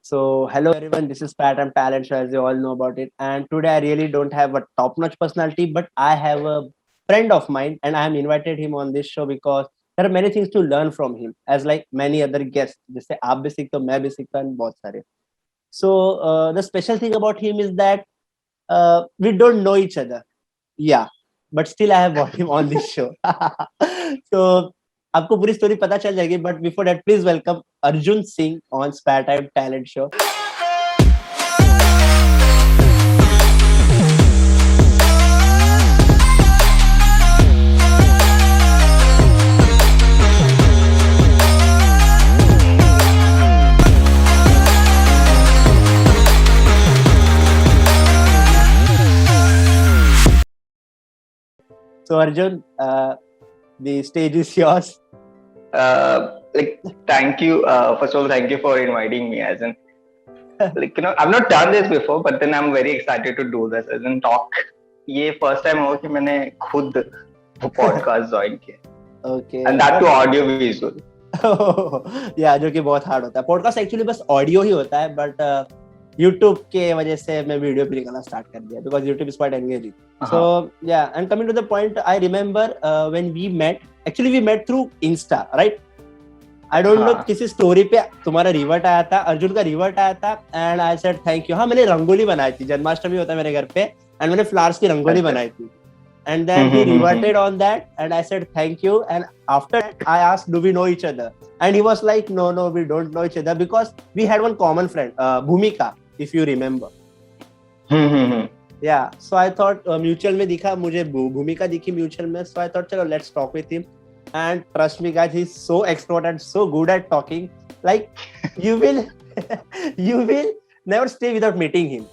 Hello everyone, this is Pat. I'm Talent Show, as you all know about it. And today I really don't have a top-notch personality, but I have a friend of mine, and I have invited him on this show because there are many things to learn from him, as like many other guests. जैसे आप भी सीखते हो, मैं भी सीखता हूँ, and बहुत सारे. The special thing about him is that we don't know each other. Yeah, but still I have brought him on this show. so आपको पूरी स्टोरी पता चल जाएगी, but before that, please welcome Arjun Singh on Spare Time Talent Show. So Arjun, the stage is yours. Thank you. First of all, thank you for inviting me. I've not done this before, but then I'm very excited to do this. As in talk. ये first time हुआ कि मैंने खुद वो podcast join किया. Okay. And that to audio visual. Yeah, जो कि बहुत hard होता है. Podcast actually बस audio ही होता है, but YouTube के वजह से मैं वीडियो भी निकालना स्टार्ट कर दिया because YouTube is quite engaging. So yeah, and coming to the point, I remember when we met. Actually, we met through Insta, right? I don't know किसी स्टोरी पे तुम्हारा रिवर्ट आया था, अर्जुन का रिवर्ट आया था, and I said thank you. हाँ, मैंने रंगोली बनाई थी, जन्माष्टमी होता है मेरे घर पे, and मैंने फ्लावर्स की रंगोली बनाई थी. And then he reverted on that, and I said thank you. And after that, I asked, do we know each other? And he was like, no, we don't know each other because we had one common friend, Bhumika, if you remember. Yeah, so I thought mutual में दिखा, मुझे भूमिका दिखी mutual में, so I thought चलो let's talk with him. And trust me guys, he's so extrovert and so good at talking. Like you will never stay without meeting him.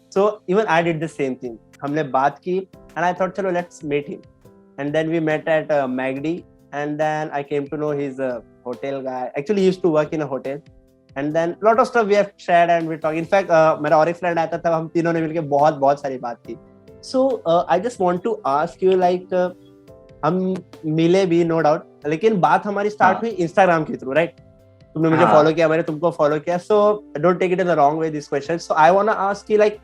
So even I did the same thing. हमने बात की and I thought चलो let's meet him. And then we met at Magdi, and then I came to know he's a hotel guy. Actually, he used to work in a hotel. And then lot of stuff we have shared and we talk. In fact, मेरा और एक friend आया था, तब हम तीनों ने मिलके बहुत सारी बात की. So I just want to ask you like हम मिले भी no doubt, लेकिन बात हमारी start हुई Instagram के through, right? तुमने मुझे follow किया, मैंने तुमको follow किया. So don't take it in the wrong way this question. So I wanna ask you like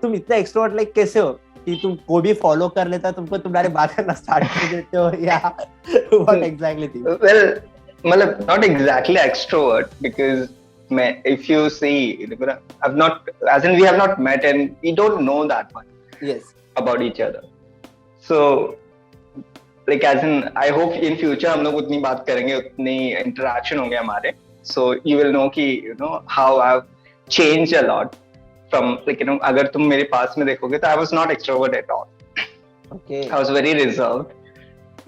तुम इतना extrovert like कैसे हो कि तुम को भी follow कर लेता, तुमको तुम्हारे बात करना start कर देते हो, या what exactly thing? Well, मतलब not exactly extrovert because if you see, I've not, as in we have not met and we don't know that much about each other. So, like as in, I hope in future हम लोग उतनी बात करेंगे, उतनी interaction होंगे हमारे. So you will know कि how I've changed a lot from अगर तुम मेरे पास में देखोगे तो I was not extrovert at all. Okay. I was very reserved.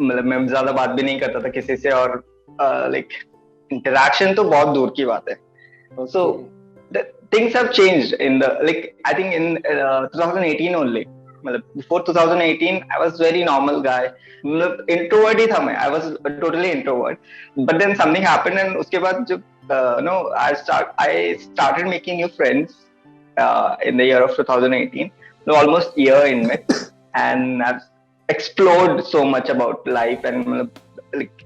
मतलब मैं ज़्यादा बात भी नहीं करता था किसी से और interaction तो बहुत दूर की बात है. Okay. So the things have changed in the I think in 2018 only. Before 2018, I was very normal guy. Introvert ही था मैं. I was totally introvert. But then something happened and उसके बाद जब I started making new friends in the year of 2018. Almost year in it, and I've explored so much about life and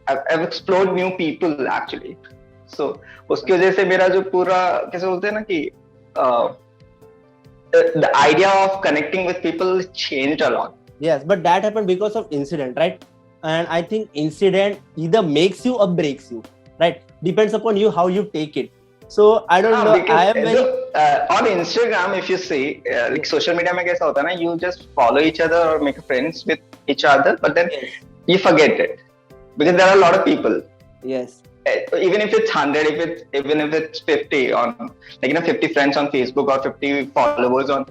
I've explored new people actually. So उसकी वजह से मेरा जो पूरा कैसे बोलते हैं ना कि the idea of connecting with people changed a lot. Yes, but that happened because of incident, right? And I think incident either makes you or breaks you, right? Depends upon you how you take it. So I don't know. I am very on Instagram. If you see, social media में कैसा होता है ना, you just follow each other or make friends with each other, but then you forget it because there are a lot of people. Yes. Even if it's 100, even if it's 50 on 50 friends on Facebook or 50 followers on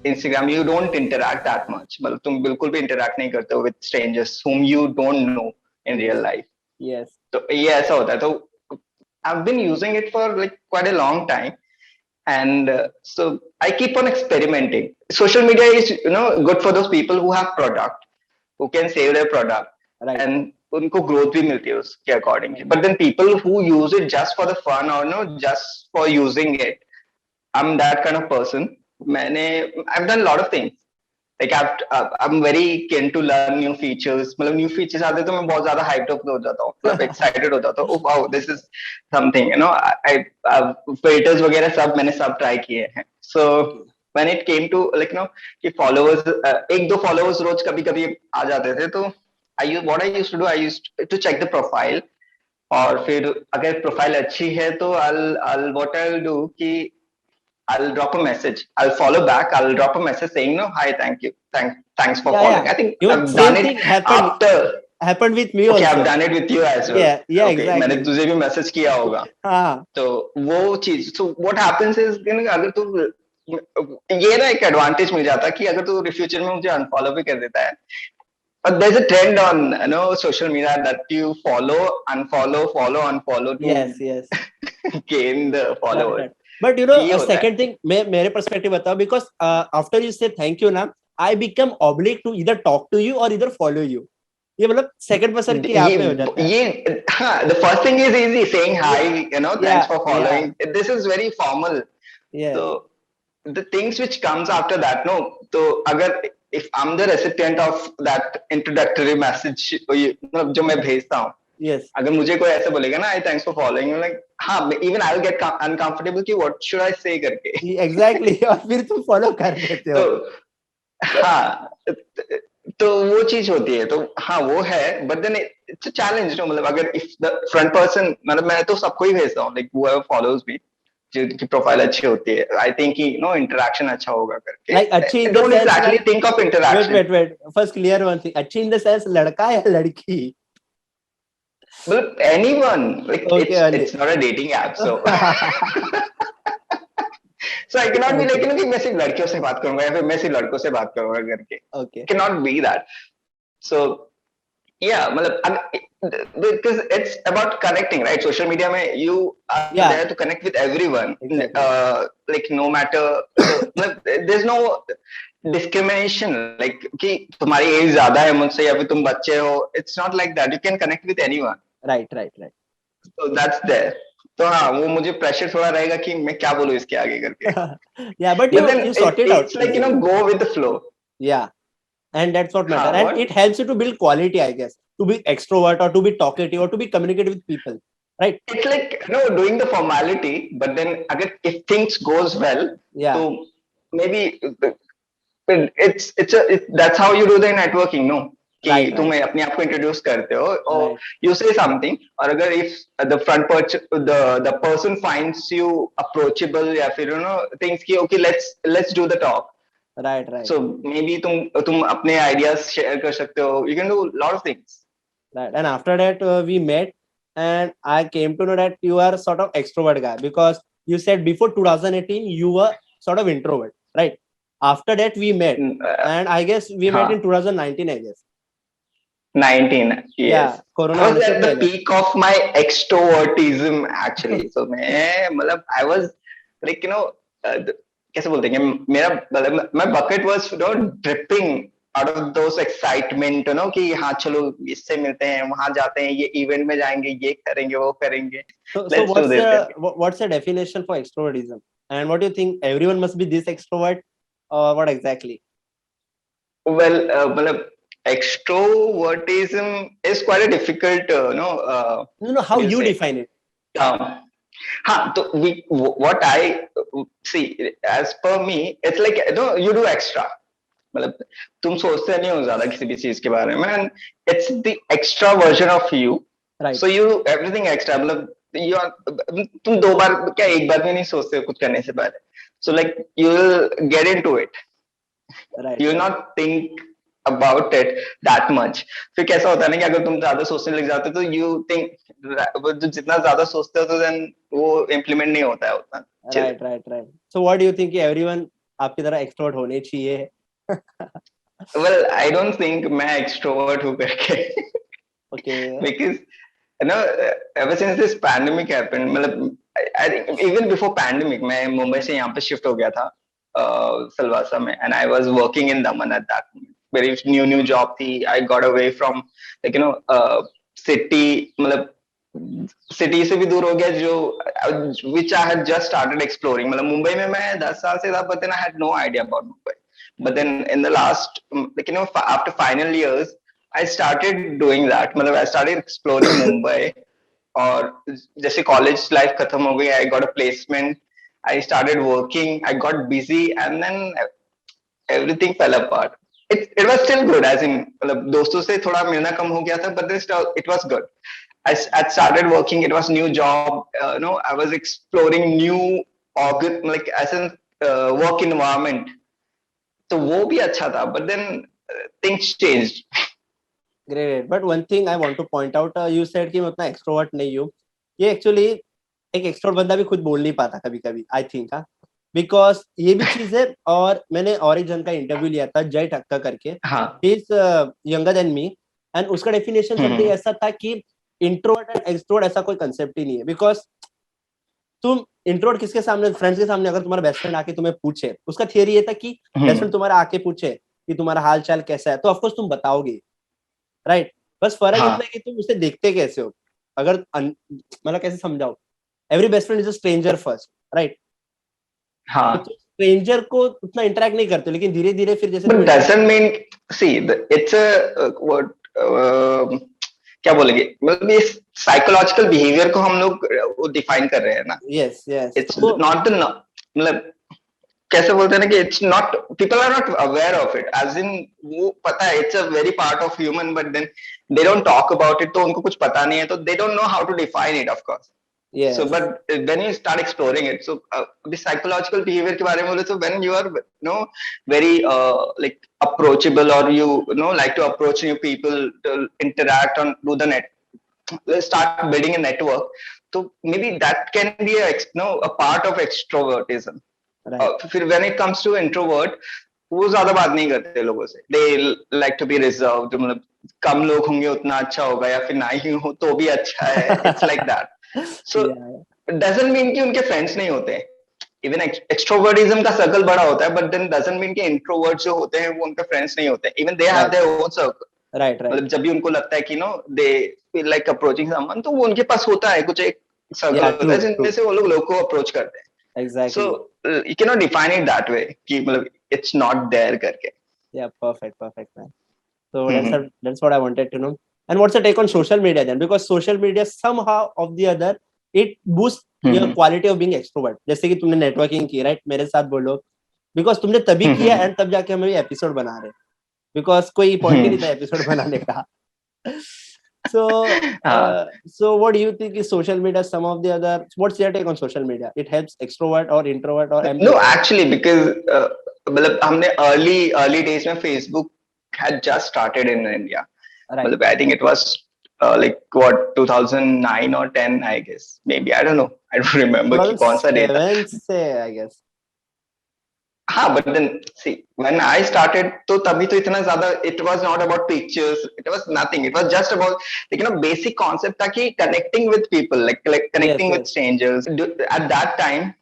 Instagram, you don't interact that much. मतलब तुम बिल्कुल भी interact नहीं करते हो with strangers whom you don't know in real life. Yes. तो ये ऐसा होता है. तो I've been using it for quite a long time, and so I keep on experimenting. Social media is good for those people who have product, who can save their product, right. And उनको growth भी मिलती है उसके accordingly. But then people who use it just for the fun or just for using it, I'm that kind of person. I've done a lot of things. like I'm very keen to learn new features. मतलब new features आते तो मैं बहुत ज़्यादा hyped up हो जाता हूँ, मतलब excited हो जाता हूँ. Oh wow, this is something, you know. Filters वगैरह सब मैंने सब try किए हैं. So when it came to like you know कि followers, एक दो followers रोज कभी कभी आ जाते थे, तो what I used to do, I used to check the profile. और फिर अगर प्रोफाइल अच्छी है तो I'll what I'll do कि I'll drop a message. I'll follow back. I'll drop a message saying, "No, hi, thank you, thanks for following." Yeah. I think Even I've done same it thing happened with me Okay, I've also. done it with you as well. Yeah, Okay, मैंने exactly. तुझे भी message किया होगा. हाँ. तो वो चीज, so what happens is कि अगर तू ये ना एक एडवांटेज मिल जाता है कि अगर तू फ्यूचर में मुझे अनफॉलो भी कर देता है. But there's a trend on social media that you follow, unfollow to Yes. gain the followers. Right. But you know, ये a होता है. second thing, मेरे perspective बताओ, because after you say thank you ना, I become oblique to either talk to you or either follow you. ये मतलब second person की आप में हो जाता है. ये हाँ, the first thing is easy, saying hi, thanks for following. This is very formal. Yes. So the things which comes after that, no, तो अगर if I'm the recipient of that introductory message, मतलब जो मैं भेजता हूँ, Yes. अगर मुझे कोई ऐसा बोलेगा ना, thanks for following, like हाँ, even I'll get uncomfortable कि what should I say करके. Exactly. और फिर तुम follow कर देते हो. तो हाँ, तो वो चीज होती है. तो हाँ वो है, but then it's a challenge. मतलब अगर इफ द फ्रंट पर्सन, मतलब मैं तो सबको ही भेजता हूँ, लाइक whoever follows me, जिनकी प्रोफाइल अच्छी होती है, आई थिंक कि इंटरेक्शन अच्छा होगा करके. Like अच्छी in the don't sense exactly like, think of interaction. wait. First clear one thing. अच्छी in the sense लड़का या लड़की? मतलब anyone, like Okay, it's not a dating app, so So I cannot be like कि मैं सिर्फ लड़कियों से बात करूंगा या फिर मैं सिर्फ लड़कों से बात करूंगा करके. Okay. Cannot be that. So yeah, because it's about connecting, right? Social media mein you are there to connect with everyone. Exactly. Like no matter, there's no discrimination, like कि तुम्हारी एज ज्यादा है मुझसे या फिर तुम बच्चे हो. It's not like that. You can connect with anyone. Right. So that's there. तो हाँ, वो मुझे प्रेशर थोड़ा रहेगा कि मैं क्या बोलूँ इसके आगे करके. Yeah, but then you sort it out. it's like go with the flow. Yeah, and that's what matter. And what? it helps you to build quality, I guess, to be extrovert or to be talkative or to be communicative with people, right? It's like doing the formality, but then again, if things goes well, Yeah, so maybe that's how you do the networking, no? कि right. तुम अपने आप को introduce करते हो और Right. You से something, और अगर if the person finds you approachable या फिर थिंग्स कि okay let's do the talk. Right. So maybe तुम अपने आइडियाज शेयर कर सकते हो. You can do a lot of things. Right. And after that we met, and I came to know that you are sort of extrovert guy, because you said before 2018 you were sort of introvert, right? After that we met, and I guess we met in 2019, I guess. 19, yes. Yeah, Corona I was at the peak of my extrovertism actually. So I was like कैसे बोलते हैं, मेरा my bucket was dripping out of those excitement, कि हाँ चलो इससे मिलते हैं, वहां जाते हैं, ये इवेंट में जाएंगे, ये करेंगे, वो करेंगे. So what's the definition for extrovertism, and what do you think, everyone must be this extrovert, or what exactly? Well, extrovertism is quite a difficult no, how you define it. हाँ, तो what I see as per me, it's like you do extra. मतलब तुम सोचते नहीं हो ज्यादा किसी भी चीज के बारे में, and it's the extra version of you. Right. So you do everything extra. मतलब तुम दो बार क्या एक बार भी नहीं सोचते हो कुछ करने से पहले. So like you will get into it. Right. You will not think about it that much. फिर कैसा होता है ना कि अगर तुम ज्यादा सोचने लग जाते हो तो you think जितना ज्यादा सोचते हो तो then वो implement नहीं होता है उतना. Right. So what do you think, everyone आपकी तरह extrovert होने चाहिए? Well, I don't think मैं extrovert हूँ करके. Okay. Because ever since this pandemic happened, मतलब I think even before pandemic मैं मुंबई से यहाँ पे shift हो गया था सिलवासा में, and I was working in Daman at that moment. Very new job थी. I got away from like city, मतलब सिटी से भी दूर हो गया, जो which I had just started exploring. मतलब मुंबई में मैं 10 साल से था, but then I had no idea about Mumbai. But then in the last, like, after final years, I started doing that. मतलब I started exploring Mumbai. और जैसे college life खत्म हो गई, I got a placement. I started working. I got busy, and then everything fell apart. It was still good, as in मतलब दोस्तों से थोड़ा मिलना कम हो गया था, but then still it was good. I started working. It was new job. I was exploring new like as in work environment. तो वो भी अच्छा था, but then things changed. Great. But one thing I want to point out, you said कि मैं उतना extrovert नहीं हूँ. ये actually एक extrovert बंदा भी खुद बोल नहीं पाता कभी-कभी, I think, हाँ. Because ये भी चीज है. और मैंने और एक जन का इंटरव्यू लिया था, जय ठक्कर करके. हाँ. He is younger than me, and उसका डेफिनेशन समथिंग ऐसा था कि इंट्रोवर्ट एंड एक्सट्रोवर्ट ऐसा कोई कंसेप्ट ही नहीं है. बिकॉज तुम इंट्रोवर्ट किसके सामने, फ्रेंड्स के सामने, अगर तुम्हारा बेस्ट फ्रेंड आके तुम्हें पूछे, उसका थियरी ये था कि बेस्ट फ्रेंड तुम्हारा आके पूछे कि तुम्हारा हाल चाल कैसा है, तो ऑफकोर्स तुम बताओगे, राइट. बस फर्क इतना है कि तुम उसे देखते कैसे हो. अगर मतलब कैसे समझाओ, every best friend is a stranger first, right. हाँ. तो स्ट्रेंजर को उतना इंटरेक्ट नहीं करते, लेकिन धीरे धीरे फिर जैसे But doesn't mean, see, it's a what क्या बोलेंगे, मतलब ये साइकोलॉजिकल बिहेवियर को हम लोग डिफाइन कर रहे हैं ना. Yes yes. It's not the, मतलब कैसे बोलते हैं ना कि it's not, people are not aware of it, as in वो पता है it's a very part of human, but then they don't talk about it. तो उनको कुछ पता नहीं है, तो they don't know how to define it, of course. Yes. So, but when you start exploring it, so the psychological behavior के बारे में बोले, so when you are very like approachable, or you like to approach new people, to interact on do the net, start building a network, so maybe that can be a part of extrovertism. Right. फिर when it comes to introvert, वो ज्यादा बात नहीं करते लोगों से. They like to be reserved, मतलब कम लोग होंगे उतना अच्छा होगा, या फिर ना ही हो तो भी अच्छा है. It's like that. So it doesn't mean कि उनके फ्रेंड्स नहीं होते. इवन एक्सट्रोवर्टिज्म का सर्कल बड़ा होता है, बट देन डजंट मीन कि इंट्रोवर्ट जो होते हैं वो उनके फ्रेंड्स नहीं होते. Even they have their own circle. Right right. मतलब जब भी उनको लगता है कि they feel like approaching someone, तो वो उनके पास होता है कुछ एक सर्कल होता है जिनमें से वो लोग को अप्रोच करते हैं. Exactly. So you cannot define it that way कि मतलब it's not there करके. Yeah, perfect man. So that's what I wanted to know. And what's the take on social media then? Because social media somehow of the other it boosts your quality of being extrovert. जैसे कि तुमने networking की, right? मेरे साथ बोलो. Because तुमने तभी किया and तब जाके हम ये एपिसोड बना रहे. Because कोई point ही नहीं था एपिसोड बनाने का. So what do you think is social media? Some of the other, what's your take on social media? It helps extrovert or introvert or ambivert? No, actually, because मतलब हमने early days में Facebook had just started in India. Right. मतलब I think it was like what 2009 or 10, I guess. Maybe, I don't know. I don't remember कि कौन सा date था. से, I guess. हाँ, but then see, when I started, तो तभी तो इतना ज़्यादा, it was not about pictures, it was nothing, it was just about like basic concept था कि connecting with people, like connecting with strangers. At that time,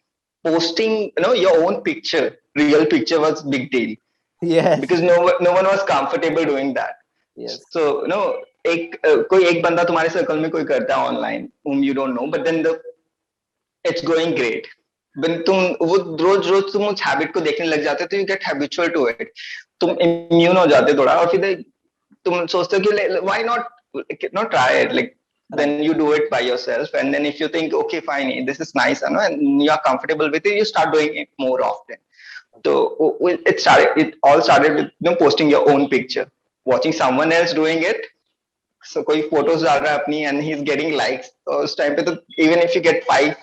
posting your own picture, real picture, was big deal. Yes. Because no one was comfortable doing that. Yes. So कोई एक बंदा तुम्हारे circle में कोई करता है online, whom you don't know, but then it's going great. तुम वो रोज तुम उस हैबिट को देखने लग जाते हो, तो you get habitual to it. तुम इम्यून हो जाते थोड़ा, और फिर तुम सोचते हो कि why not try it, like then you do it by yourself, and then if you think okay fine, this is nice, and you are comfortable with it, you start doing it more often. So it all started with posting your own picture, watching someone else doing it. So कोई photos डाल रहा है अपनी and he's getting likes, तो उस time पे तो even if you get 5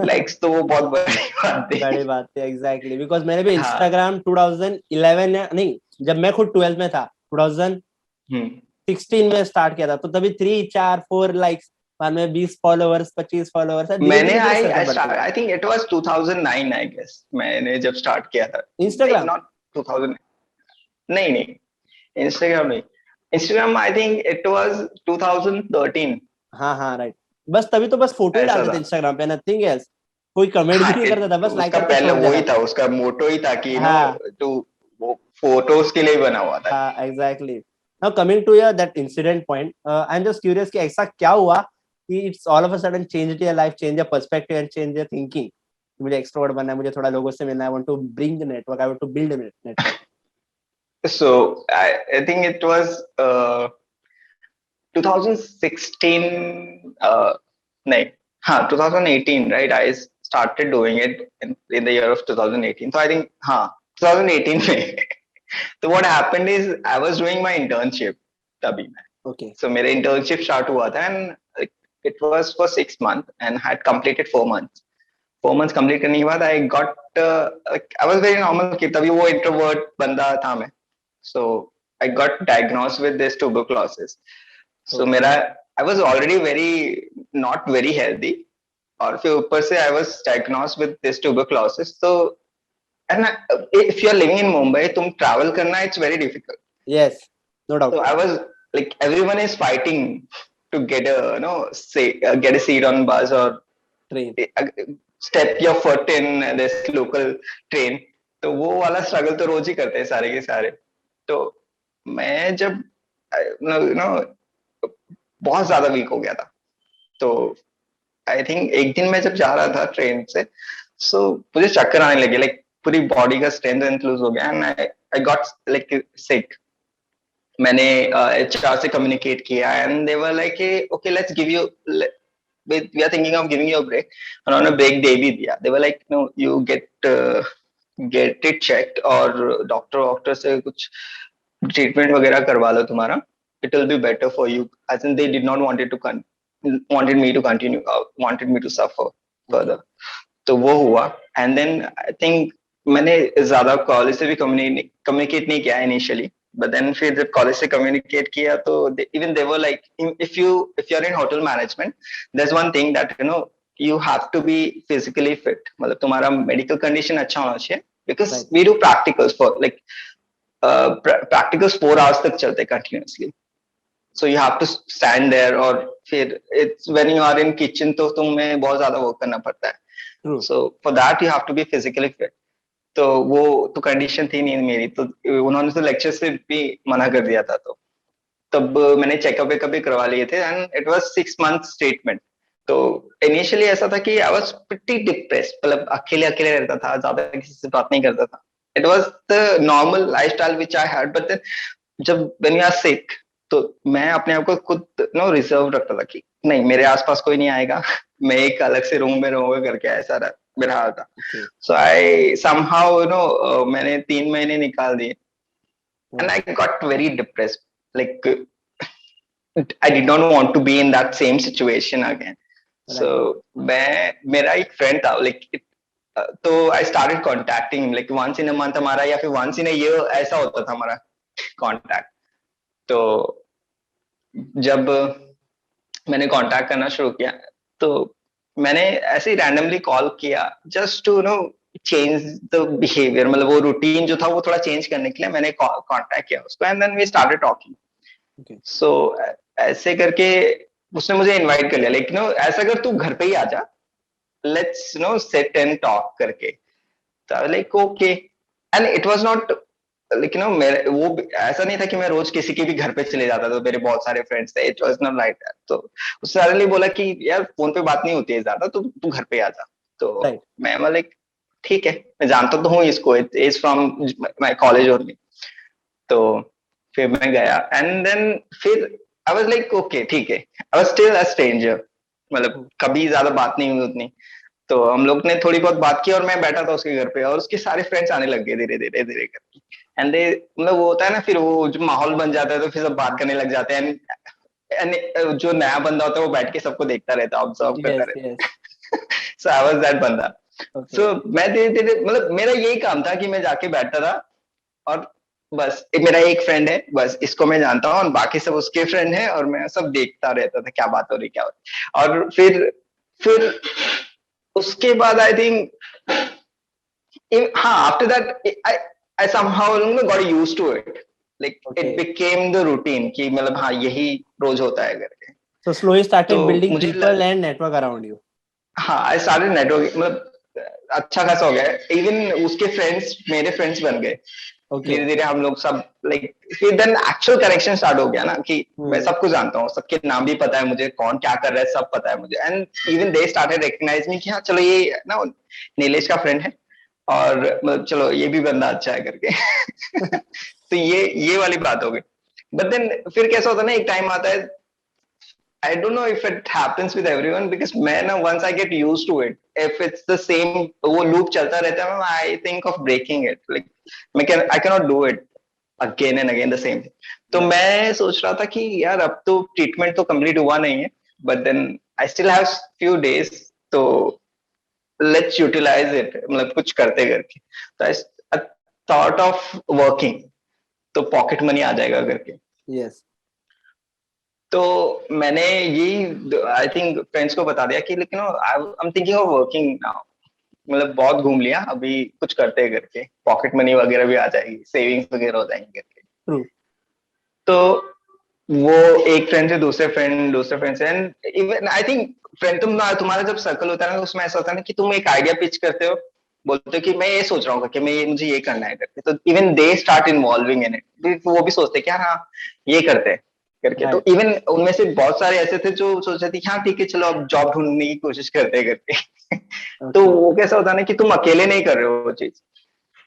likes, तो वो बहुत बड़ी बात है. Exactly. Because मैंने भी Instagram 2011 नहीं, जब मैं खुद 12th में था, 2016 में स्टार्ट किया था, तो तभी 3, 4, 4 लाइक्स, बाद में 20 फॉलोअर्स, 25 फॉलोअर्स. मैंने I think it was 2009, I guess, मैंने जब स्टार्ट किया था Instagram. Not 2000, नहीं Instagram I think it was 2013. हाँ राइट. बस तभी तो बस फोटो ही डालते थे Instagram पे, नथिंग एल्स. कोई कमेंट भी नहीं करता था, बस लाइक करके पहले वही था, उसका मोटो ही था कि तो वो फोटोज के लिए बना हुआ था. हाँ, exactly. Now coming to that incident point, I'm just curious कि ऐसा क्या हुआ कि it's all of a sudden changed your life, change your perspective and change your thinking. मुझे extrovert बनना है, मुझे थोड़ा लोगों से मिलना है, I want to bring the network, I want to build a network. So I think it was 2016. No, 2018, right? I started doing it in the year of 2018. So I think, 2018 में. So what happened is I was doing my internship तभी में. Okay. So मेरा internship start हुआ था and it was for 6 months and had completed 4 months. 4 months complete करने के बाद I got I was very normal kid. तभी वो introvert बंदा था मैं. So I got diagnosed with this tuberculosis. So Okay. मेरा I was already very not very healthy और फिर ऊपर से I was diagnosed with this tuberculosis. So and if you are living in Mumbai, तुम travel करना it's very difficult. Yes, no doubt. So I was like everyone is fighting to get get a seat on bus or Train. step your foot in this local train. तो वो वाला struggle तो रोज ही करते हैं सारे के सारे. तो मैं जब बहुत ज्यादा वीक हो गया था. तो आई थिंक एक दिन मैं जब जा रहा था ट्रेन से, सो मुझे चक्कर आने लगे, लाइक पूरी बॉडी का स्ट्रेंथ लूज हो गया and I got like sick. मैंने एचआर से कम्युनिकेट किया and they were like okay let's give you, we are thinking of giving you a break. उन्होंने ब्रेक दे भी दिया. They were like no you get it checked और doctor से कुछ ट्रीटमेंट वगैरह करवा लो तुम्हारा, it will be better for you, as in they did not wanted me to continue, wanted me to suffer further. तो वो हुआ एंड देन आई थिंक मैंने ज्यादा कॉलेज से भी कम्युनिकेट नहीं किया इनिशियली, बट देन फिर जब कॉलेज से कम्युनिकेट किया तो even they were like if you are in hotel management there is one thing that you have to be physically fit, मतलब तुम्हारा मेडिकल कंडीशन अच्छा होना चाहिए, because we do practicals for like practicals 4 hours तक चलते continuously. So you have to stand there और फिर it's when you are in kitchen तो तुम्हें बहुत ज्यादा वर्क करना पड़ता है. So for that you have to be physically fit. तो वो तो कंडीशन थी नहीं मेरी, तो उन्होंने तो लेक्चर से भी मना कर दिया था. तो तब मैंने चेकअप वेकअप करवा लिए थे and it was 6 months treatment. तो इनिशियली ऐसा था कि आई वाज प्रीटी डिप्रेस्ड, मतलब अकेले रहता था, ज्यादा किसी से बात नहीं करता था. It was the normal lifestyle which I had, but then जब when you are sick तो मैं अपने आप को खुद रिजर्व रखता था कि नहीं मेरे आसपास कोई नहीं आएगा, मैं एक अलग से रूम में रहूंगा करके, ऐसा मेरा हाल था. So I somehow मैंने 3 महीने निकाल दिए and I got very depressed, like I did not want to be in that same situation again. So मेरा एक फ्रेंड था, like तो I started contacting like once in a month हमारा या फिर वंस इन अ ईयर ऐसा होता था हमारा कॉन्टैक्ट. तो जब मैंने कॉन्टैक्ट करना शुरू किया तो मैंने ऐसे ही रैंडमली कॉल किया just to change the behaviour, मतलब वो रूटीन जो था वो थोड़ा चेंज करने के लिए मैंने कॉन्टैक्ट किया उसको and then we started talking. So ऐसे करके उसने मुझे इनवाइट कर लिया, लेकिन ऐसा अगर तू घर पे ही आ जा, let's sit and talk करके. तो I was like okay, and it was not like मेरे वो ऐसा नहीं था कि मैं रोज किसी के भी घर पे चले जाता था, मेरे बहुत सारे फ्रेंड्स थे, it was not like that. तो उसने सडनली बोला कि यार फोन पे बात नहीं होती है ज्यादा, तो तू घर पे आ जा. तो मैं लाइक ठीक है, मैं जानता तो हूँ इसको, it is from my college only. तो फिर मैं गया एंड देन फिर आई वाज लाइक ओके ठीक है, I was still a stranger, मतलब कभी ज्यादा बात नहीं हुई उतनी. तो हम लोग ने थोड़ी बहुत बात की और मैं बैठा था उसके घर पे और उसके सारे फ्रेंड्स आने लग गए धीरे धीरे करके. एंड दे मतलब वो होता है ना, फिर वो जो माहौल बन जाता है तो फिर सब बात करने लग जाते हैं. एंड जो नया बंदा होता है वो बैठ के सबको देखता रहता है, ऑब्जर्व करता रहता है. सो आई वाज दैट बंदा. सो मैं धीरे धीरे, मतलब मेरा यही काम था कि मैं जाके बैठता था और बस मेरा एक फ्रेंड है, बस इसको मैं जानता हूँ और बाकी सब उसके फ्रेंड है और मैं सब देखता रहता था क्या बात हो रही क्या हो रही. और फिर उसके बाद I think after that I somehow got used to it, like it became the routine कि मतलब हाँ यही रोज होता है करके. So slowly started building people and network around you. हाँ आई स्टार्टेड नेटवर्क, मतलब अच्छा खासा हो गया. इवन उसके फ्रेंड्स मेरे फ्रेंड्स बन गए धीरे धीरे. हम लोग सब लाइक फिर देन एक्चुअल कनेक्शन स्टार्ट हो गया ना कि मैं सबको जानता हूँ, सबके नाम भी पता है मुझे, कौन क्या कर रहा है सब पता है मुझे. And even they started recognize me कि हाँ चलो ये ना नीलेश का फ्रेंड है और मतलब चलो ये भी बंदा अच्छा है करके. तो ये वाली बात हो गई. बट देन फिर कैसा होता है ना, एक टाइम आता है, I don't know if it happens with everyone because मैं ना once I get used to it, if it's the same, वो loop चलता रहता है, I think of breaking it. Like I cannot do it again and again the same thing. तो मैं सोच रहा था कि यार अब तो ट्रीटमेंट तो कंप्लीट हुआ नहीं है, but then I still have few days, तो let's utilize it, मतलब कुछ करते करके. तो I thought of working, तो पॉकेट मनी आ जाएगा करके. Yes. तो मैंने यही आई थिंक फ्रेंड्स को बता दिया कि लेकिन I am thinking of working now, मतलब बहुत घूम लिया, अभी कुछ करते हैं करके, पॉकेट मनी वगैरह भी आ जाएगी, सेविंग्स वगैरह हो जाएंगी करके. True. तो वो एक फ्रेंड से दूसरे फ्रेंड से, and even I think friend तुम्हारा जब सर्कल होता है ना, उसमें ऐसा होता है ना कि तुम एक आइडिया पिच करते हो, बोलते हो कि मैं ये सोच रहा हूँ कि मुझे ये करना है करके, तो even they start involving in it, वो भी सोचते हैं कि हाँ ये करते हैं करके. तो इवन उनमें से बहुत सारे ऐसे थे जो सोच रहे थे कि हाँ ठीक है चलो अब जॉब ढूंढने की कोशिश करते हैं करके. तो वो कैसा होता है ना कि तुम अकेले नहीं कर रहे हो वो चीज,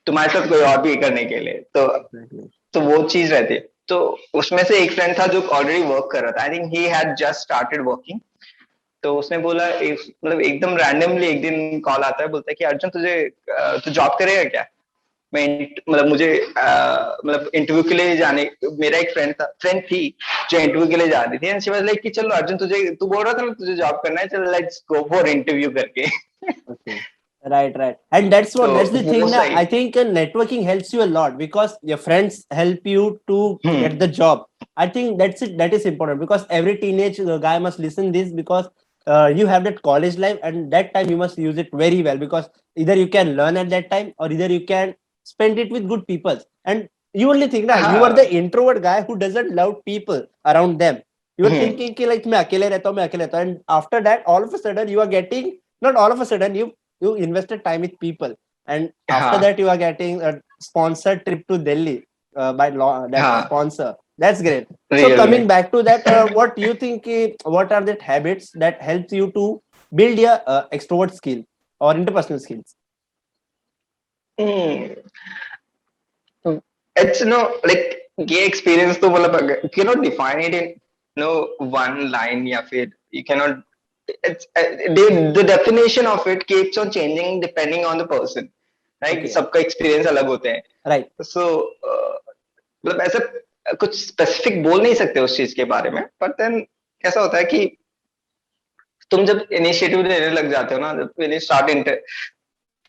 तुम्हारे साथ कोई और भी करने के लिए, तो वो चीज रहती है. तो उसमें से एक फ्रेंड था जो ऑलरेडी वर्क कर रहा था, I think he had just started working. तो उसने बोला मतलब एकदम रैंडमली एक दिन कॉल आता है, बोलता है कि अर्जुन तू जॉब करेगा क्या. मैं मतलब मुझे मतलब इंटरव्यू के लिए जाने, मेरा एक फ्रेंड थी जो इंटरव्यू के लिए जा रही थी, एंड शी वाज लाइक कि चलो अर्जुन तू बोल रहा था ना तुझे जॉब करना है, चलो लेट्स गो फॉर इंटरव्यू करके. Okay. Right. And that's the thing now. I think networking helps you a lot because your friends help you to get the job. I think that's it. That is important because every teenage guy must listen this because you have that college life and that time you must use it very well because either you can learn at that time or either you can spend it with good people. And you only think that you are the introvert guy who doesn't love people around them. You are thinking कि like मैं अकेले रहता हूँ, and after that all of a sudden you are getting, not all of a sudden, you invested time with people, and after that you are getting a sponsored trip to Delhi by that sponsor. That's great. So coming back to that, what do you think, what are the habits that helps you to build your extrovert skill or interpersonal skills? It's like ये experience तो मतलब you cannot define it in one line, या फिर you cannot, it's the definition of it keeps on changing depending on the person, right? Okay. सबका experience अलग होते हैं, right? So मतलब ऐसा कुछ specific बोल नहीं सकते उस चीज के बारे में, but then कैसा होता है कि तुम जब initiative लेने लग जाते हो ना, जब when you start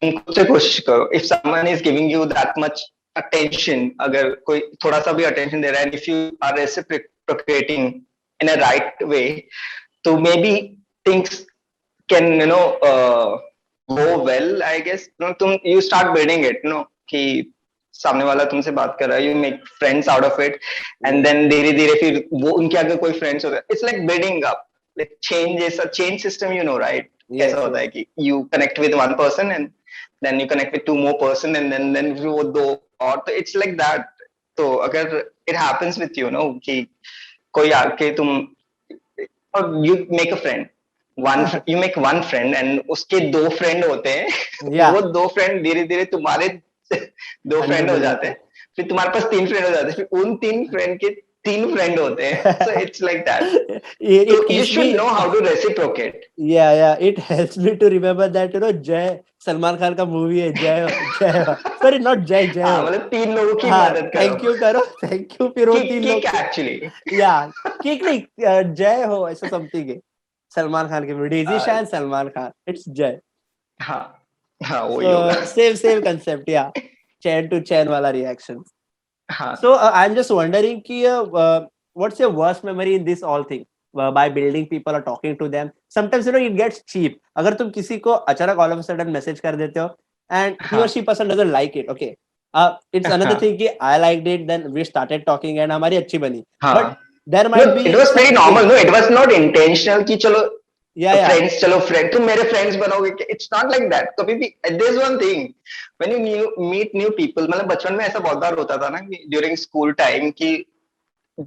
तुम खुद से कोशिश करो. If someone is giving you that much attention, अगर कोई थोड़ा सा भी attention दे रहा है, and if you are reciprocating in a right way, तो maybe things can go well, I guess. You start building it, कि सामने वाला तुमसे बात कर रहा है, you make friends out of it, and then धीरे धीरे फिर वो उनके आगे कोई friends होता है. It's like building up, like change is a change system, right? कैसा होता है कि you connect with one person and then you connect with two more person and then वो दो और, तो it's like that. तो अगर it happens with you, कि कोई आके you make a friend, you make one friend and उसके दो friend होते हैं, वो दो friend धीरे धीरे तुम्हारे दो friend हो जाते हैं, फिर तुम्हारे पास तीन friend हो जाते हैं, फिर उन तीन friend के तीन friend होते हैं. So it's like that. So you should know how to reciprocate. Yeah. It helps me to remember that Jai, Salman Khan का मूवी है जय, sorry not जय मतलब तीन लोगों की मदद करो. थैंक यू फिर वो तीन लोग एक्चुअली किक नहीं जय हो ऐसा समथिंग है. सलमान खान की वीडियो इजी शायद सलमान खान, इट्स जय. हाँ वही होगा. सेम कंसेप्ट, या चैन टू चैन वाला reaction. So I'm just wondering कि what's your worst memory in this all thing by building people or talking to them? Sometimes it gets cheap. अगर तुम किसी को अचानक all of a sudden message कर देते हो and he or she person doesn't like it, okay, it's another thing कि I liked it, then we started talking and हमारी अच्छी बनी. But there might be, it was very normal, it was not intentional कि चलो friends, चलो friend तुम मेरे friends बनोगे, it's not like that. कभी भी there's one thing when you meet new people, मतलब बचपन में ऐसा बहुत बार होता था ना कि during school time कि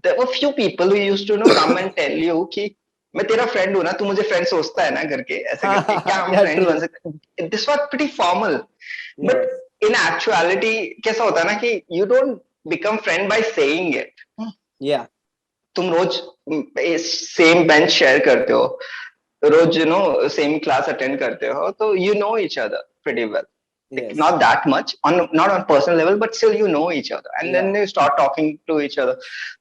there were few people who used to come and tell you कि मैं तेरा friend हूँ ना, तू मुझे friend सोचता है ना करके, ऐसे करके क्या हम friends बन सकते. This was pretty formal, but in actuality कैसा होता है ना कि you don't become friend by saying it. Yeah. तुम रोज सेम बेंच शेयर करते हो, रोज सेम क्लास अटेंड करते हो, तो you know each other pretty well. Like Yes. not that much not on personal level, but still you know each other, and Yeah. then you start talking to each other.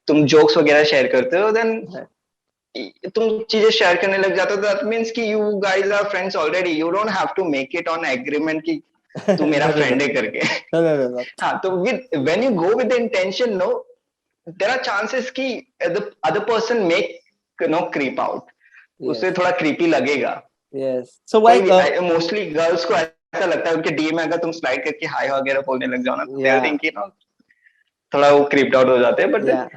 तुम jokes वगैरह share करते हो, then Right. तुम चीजें share करने लग जाते हो. That means कि you guys are friends already. You don't have to make it on agreement कि तू मेरा No, no, no. friend है करके. No, no, no, no. हाँ, तो when you go with the intention, no, there are chances कि the other person make creep out. Yes. उससे थोड़ा creepy लगेगा. Yes. So why? Mostly girls को ऐसा लगता है, उनके डीएम में अगर तुम स्लाइड करके हाय वगैरह बोलने लग जाओ ना, तो दे Yeah. थिंक थोड़ा वो क्रीप्ड आउट हो जाते हैं. But Yeah.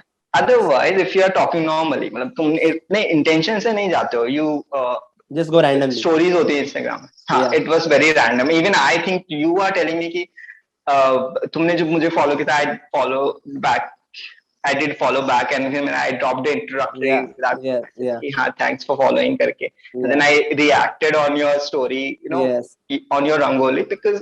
Otherwise if you are talking normally, मतलब तुम इतने इंटेंशन से नहीं जाते हो, you Just go randomly. Stories होती है इंस्टाग्राम में. हाँ, Yeah. It was very random. Even I think you are telling me कि तुमने जब मुझे फॉलो किया, I follow back, I did follow back, and then I dropped the introductory Yeah. that Yeah. Yeah. thanks for following करके. And then Yeah. I reacted on your story, Yes. on your Rangoli, because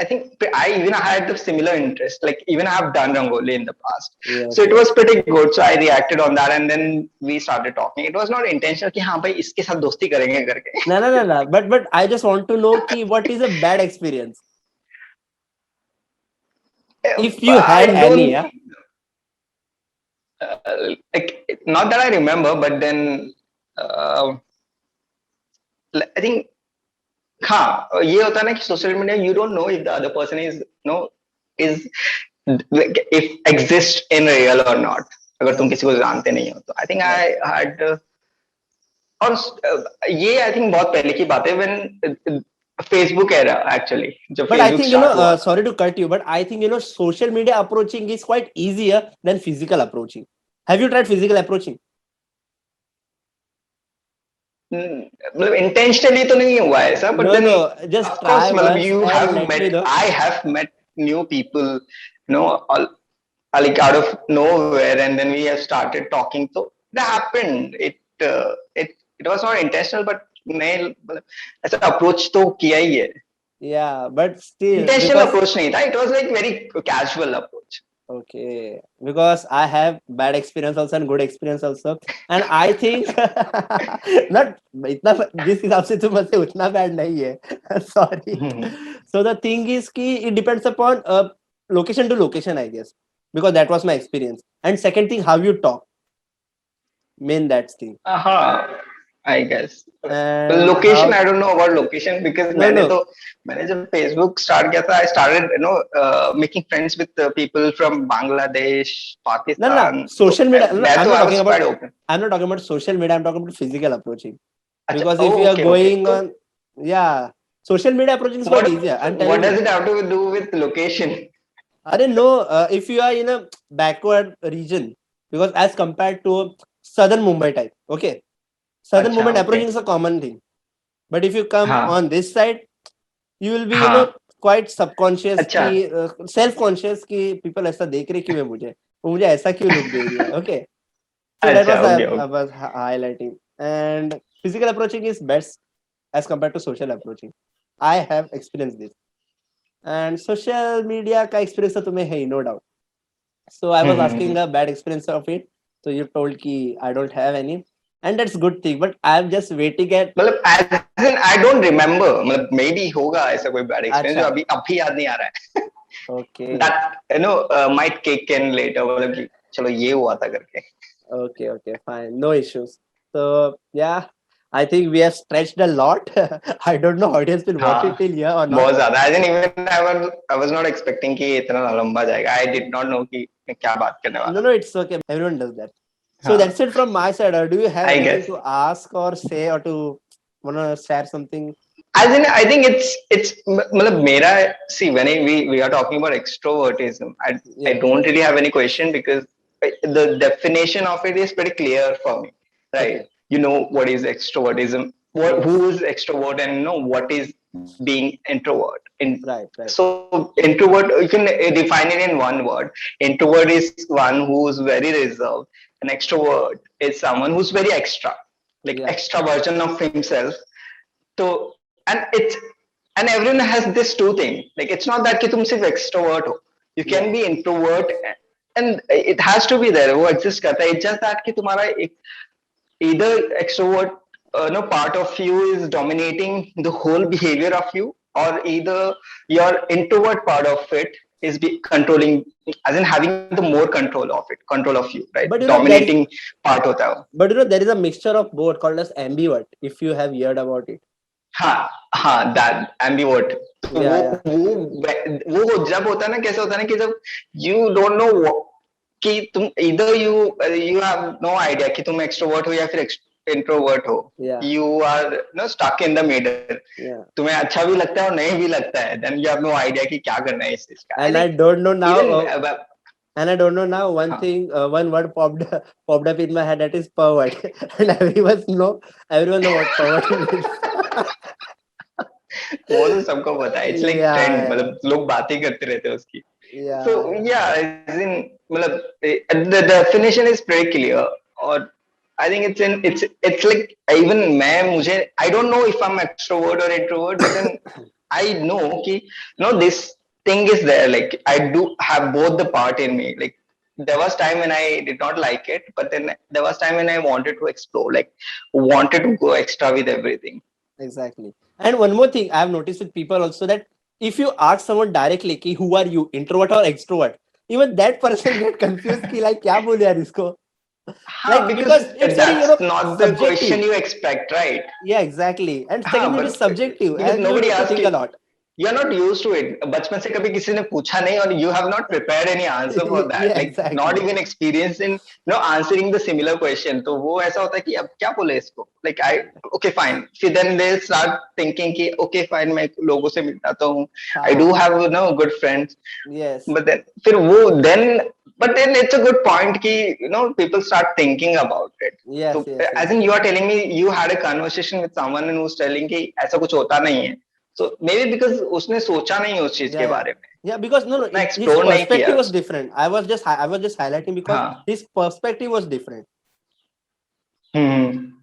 I think I even had the similar interest. Like even I have done Rangoli in the past, Yes. so it Yes. was pretty good. So I reacted on that, and then we started talking. It was not intentional कि हाँ भाई इसके साथ दोस्ती करेंगे करके. No, no, no, no. But I just want to know कि what is a bad experience, if you I had any. don't Yeah. like, not that I remember, but then I think हाँ, ये होता है ना कि social media, you don't know if the other person is like, if exist in real or not, अगर तुम किसी को जानते नहीं हो तो. I think I had और ये I think बहुत पहले की बात है, when Facebook era actually, जब But I Facebook think start हुआ. sorry to cut you, but I think social media approaching is quite easier than physical approaching. Have you tried physical approaching? मतलब intentionally तो नहीं हुआ ऐसा, but No, then no. Just of course try मतलब once you and have let me met, know. I have met new people, all like out of nowhere, and then we have started talking. So that happened. It was not intentional, but नहीं मतलब ऐसा approach तो किया ही है. Yeah, but still, Intentional because approach नहीं था. It was like very casual approach. okay, because I have bad experience also and good experience also, and I think not इतना जिस हिसाब से तुम मुझसे उतना bad नहीं है. Sorry. So the thing is कि it depends upon location to location, I guess, because that was my experience. And second thing, how you talk, main that thing. I guess. And Location, how I don't know about location, because no मैंने जब Facebook start किया था, I started making friends with people from Bangladesh, Pakistan. social media. No, There I'm तो not I talking was quite about open. I'm not talking about social media. I'm talking about physical approaching. अच्छा, Because if you are okay. going So on, yeah, social media approaching is quite easier. I'm telling what does you. it have to do with location? I don't know if you are in a backward region, because as compared to southern Mumbai type, okay, southern अच्छा, Mumbai approaching okay. is a common thing. But if you come हाँ, on this side, you will be हाँ. quite subconscious अच्छा, की self conscious कि people ऐसा देख रहे क्यों है मुझे, वो मुझे ऐसा क्यों look दे रही है. Okay, so that अच्छा, was okay, I okay. was highlighting. And physical approaching is best as compared to social approaching. I have experienced this. And social media का experience तो तुम्हें है ही, no doubt. So I was asking a bad experience of it. So you told कि I don't have any, and that's good thing. But I'm just waiting at. मतलब as in I don't remember, मतलब maybe होगा ऐसा कोई bad experience जो अच्छा. अभी याद नहीं आ रहा है. Okay. That might kick in later, मतलब कि चलो ये हुआ था करके. Okay, fine. No issues. So yeah, I think we have stretched a lot. I don't know audience will watch it हाँ, till here or not. बहुत ज्यादा. As in even I was not expecting कि इतना लंबा जाएगा. I did not know कि मैं क्या बात करने वाला. No, it's okay. Everyone does that. So हाँ, that's it from my side. Or do you have I anything guess. to ask or say, or to wanna share something? As in, I think it's मतलब मेरा, see, when we are talking about extrovertism, I Yeah. don't really have any question, because the definition of it is pretty clear for me, right? Okay. You know what is extrovertism, Yes. who is extrovert, and you know what is being introvert. Right. So introvert, you can define it in one word. Introvert is one who's very reserved. An extrovert is someone who's very extra, like Yeah. extra version of himself. So and everyone has this two thing. Like it's not that कि तुम सिर्फ extrovert हो. You can Yeah. be introvert and it has to be there, वो exist करता है. It's just that कि तुम्हारा either extrovert no part of you is dominating the whole behavior of you, or either your introvert part of it is controlling, as in having the more control of it, control of you, right? But Dominating part hota hai. But there is a mixture of both called as ambivert, if you have heard about it. हाँ, that ambivert. तो Yeah, वो जब होता है ना, कैसे होता है ना कि जब you don't know कि तुम either you have no idea कि तुम extrovert हो या फिर introvert हो. Yeah. You are stuck in the middle. Yeah. तुम्हें अच्छा भी लगता है और नहीं भी लगता है. Then you have no idea कि क्या करना है इस चीज का. And I don't know now. Even, and I don't know now. One thing, one word popped up in my head, that is pervert, and everyone know what pervert means. वो तो सबको पता है. It's like trend. मतलब लोग बातें करते रहते हैं उसकी. Yeah. So yeah, as in, मतलब the definition is pretty clear. Or I think it's like even मुझे I don't know if I'm extrovert or introvert, but then I know कि this thing is there. Like I do have both the part in me. Like there was time when I did not like it, but then there was time when I wanted to explore, like wanted to go extra with everything. Exactly. And one more thing I have noticed with people also, that if you ask someone directly ki who are you, introvert or extrovert, even that person get confused ki like kya bole yaar isko. Like because it's that's not the question you expect, right? Yeah, exactly. And second, it is subjective, because and nobody you have to asks think a lot. You're not used to it. बचपन से कभी किसी ने पूछा नहीं, और you have not prepared any answer for that. Yeah, like exactly. Not even experienced in answering the similar question. तो वो ऐसा होता है कि अब क्या बोले इसको. Like okay fine. फिर then they'll start thinking कि okay fine, मैं लोगों से मिलता हूँ. I do have good friends. Yes. But then फिर वो but then it's a good point कि people start thinking about it. Yes, so, yes. As in you are telling me you had a conversation with someone and who's telling कि ऐसा कुछ होता नहीं है. So maybe because उसने सोचा नहीं उस चीज के बारे में. Yeah, because his perspective was different. I was just highlighting because his perspective was different.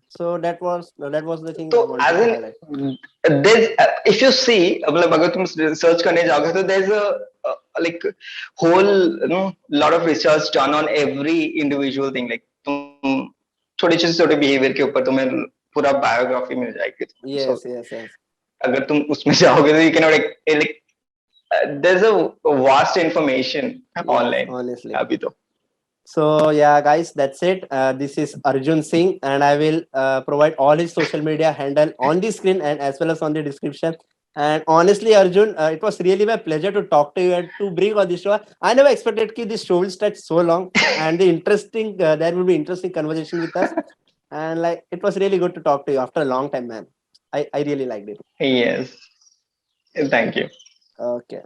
So that was the thing. So as in there's if you see, मतलब अगर तुम search करने जाओगे तो there's a like whole lot of research done on every individual thing. Like तुम छोटे behavior के ऊपर तुम्हें पूरा biography मिल जाएगी. Yes, yes, yes. अगर तुम उसमें जाओगे तो you cannot like there's a vast information online. Honestly. अभी तो. So yeah, guys, that's it. This is Arjun Singh, and I will provide all his social media handle on the screen and as well as on the description. And honestly, Arjun, it was really my pleasure to talk to you and to bring on this show. I never expected that this show will stretch so long, and there will be interesting conversation with us. And like, it was really good to talk to you after a long time, man. I really liked it. Yes. Thank you. Okay.